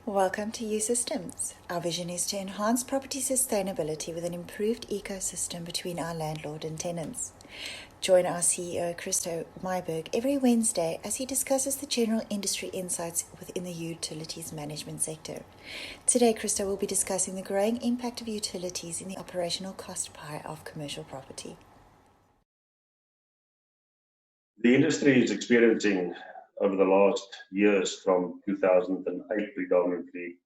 Welcome to U Systems. Our vision is to enhance property sustainability with an improved ecosystem between our landlord and tenants. Join our CEO Christo Myburgh every Wednesday as he discusses the general industry insights within the utilities management sector. Today, Christo will be discussing the growing impact of utilities in the operational cost pie of commercial property. The industry is experiencing over the last years from 2008 predominantly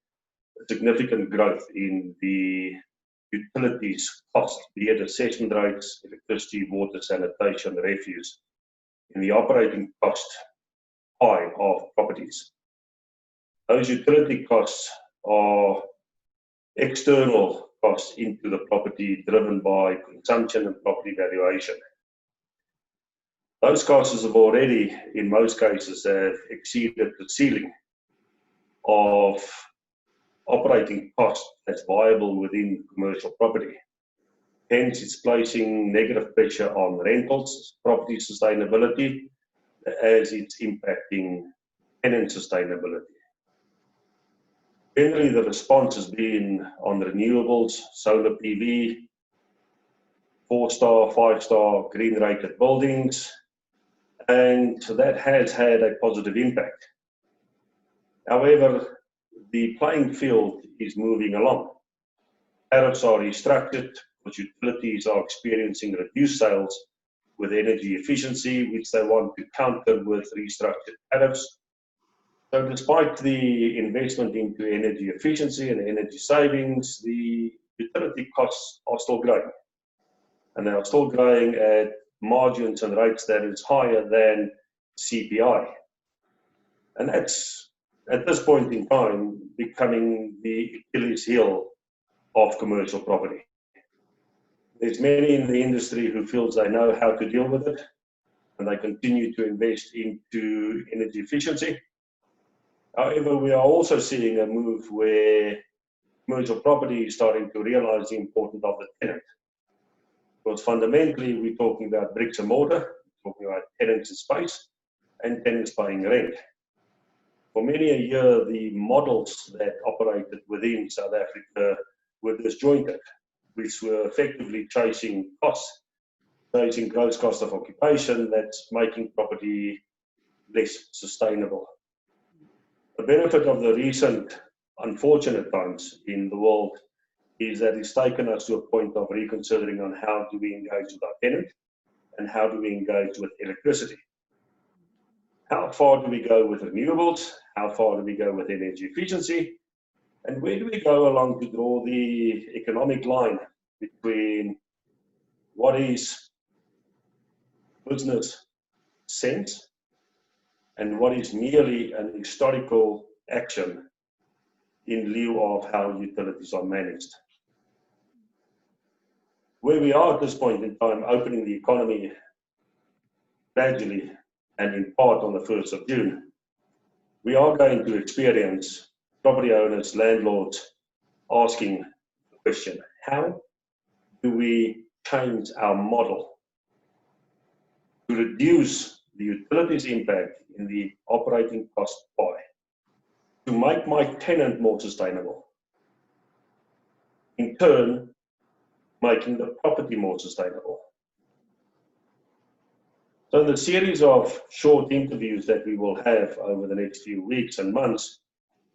significant growth in the utilities cost, be it assessment rates, electricity, water, sanitation, refuse, in the operating cost pie of properties. Those utility costs are external costs into the property driven by consumption and property valuation. Those costs have already, in most cases, have exceeded the ceiling of operating cost that's viable within commercial property. Hence, it's placing negative pressure on rentals, property sustainability, as it's impacting tenant sustainability. Generally, the response has been on renewables, solar PV, 4-star, 5-star green rated buildings, and that has had a positive impact. However, the playing field is moving along. Tariffs are restructured because utilities are experiencing reduced sales with energy efficiency, which they want to counter with restructured tariffs. So despite the investment into energy efficiency and energy savings, the utility costs are still growing. And they are still growing at margins and rates that is higher than CPI. And that's, at this point in time, becoming the Achilles heel of commercial property. There's many in the industry who feels they know how to deal with it, and they continue to invest into energy efficiency. However, we are also seeing a move where commercial property is starting to realize the importance of the tenant. Because fundamentally, we're talking about bricks and mortar, we're talking about tenants in space, and tenants paying rent. For many a year, the models that operated within South Africa were disjointed, which were effectively chasing costs, chasing gross cost of occupation that's making property less sustainable. The benefit of the recent unfortunate times in the world is that it's taken us to a point of reconsidering on how do we engage with our tenant and how do we engage with electricity. How far do we go with renewables? How far do we go with energy efficiency? And where do we go along to draw the economic line between what is business sense and what is merely an historical action in lieu of how utilities are managed? Where we are at this point in time, opening the economy gradually and in part on the 1st of June, we are going to experience property owners, landlords asking the question, how do we change our model to reduce the utilities impact in the operating cost pie, to make my tenant more sustainable, in turn making the property more sustainable. So the series of short interviews that we will have over the next few weeks and months,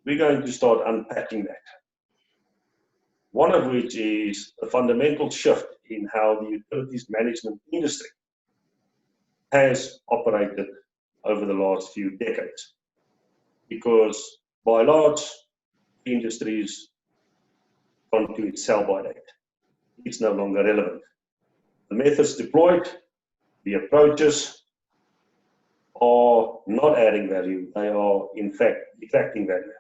we're going to start unpacking that. One of which is a fundamental shift in how the utilities management industry has operated over the last few decades. Because by and large, the industry's gone to its sell-by date. It's no longer relevant. The methods deployed, the approaches are not adding value. They are, in fact, detracting value.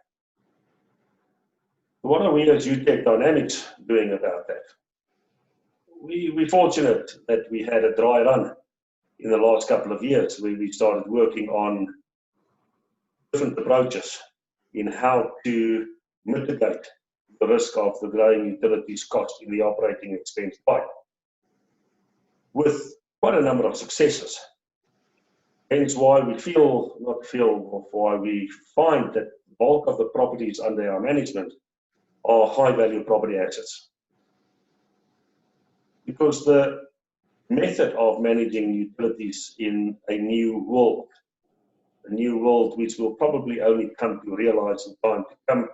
What are we as U Tech Dynamix doing about that? We're fortunate that we had a dry run in the last couple of years where we started working on different approaches in how to mitigate the risk of the growing utilities cost in the operating expense pie, with quite a number of successes. Hence why we find that the bulk of the properties under our management are high-value property assets. Because the method of managing utilities in a new world which we'll probably only come to realize in time to come,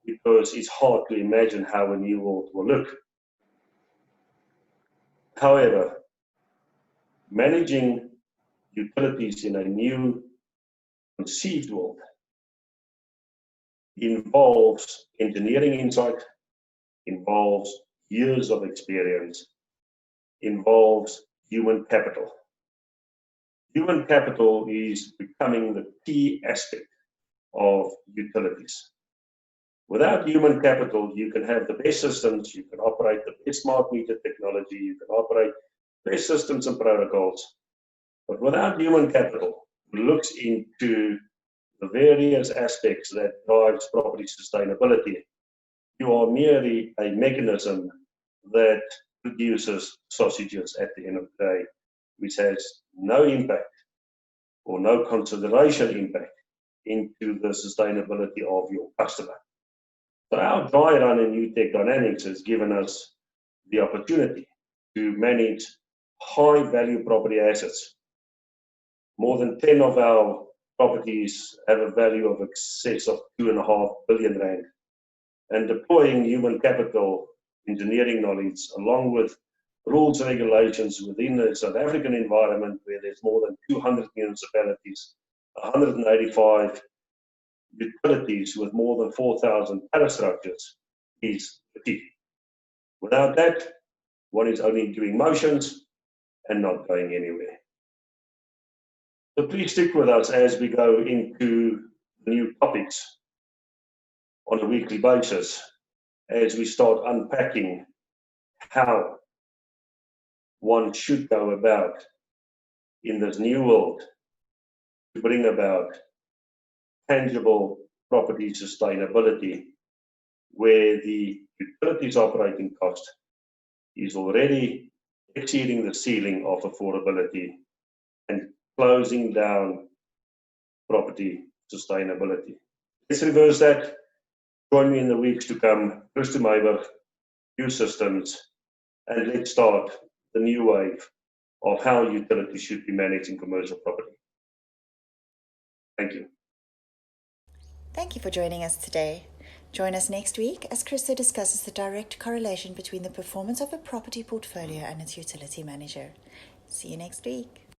because it's hard to imagine how a new world will look. However, managing utilities in a new conceived world involves engineering insight, involves years of experience, involves human capital. Human capital is becoming the key aspect of utilities. Without human capital, you can have the best systems, you can operate the best smart meter technology, you can operate the best systems and protocols, but without human capital, it looks into the various aspects that drives property sustainability. You are merely a mechanism that produces sausages at the end of the day, which has no impact or no consideration impact into the sustainability of your customer. So our dry run in U Tech Dynamix has given us the opportunity to manage high-value property assets. More than 10 of our properties have a value of excess of 2.5 billion rand. And deploying human capital, engineering knowledge, along with rules and regulations within the South African environment where there's more than 200 municipalities, 185 utilities with more than 4,000 parastructures is the key. Without that, one is only doing motions and not going anywhere. So please stick with us as we go into new topics on a weekly basis, as we start unpacking how one should go about in this new world to bring about tangible property sustainability, where the utilities operating cost is already exceeding the ceiling of affordability and closing down property sustainability. Let's reverse that. Join me in the weeks to come. Christo Myburgh, new systems, and let's start the new wave of how utilities should be managed in commercial property. Thank you. Thank you for joining us today. Join us next week as Christo discusses the direct correlation between the performance of a property portfolio and its utility manager. See you next week.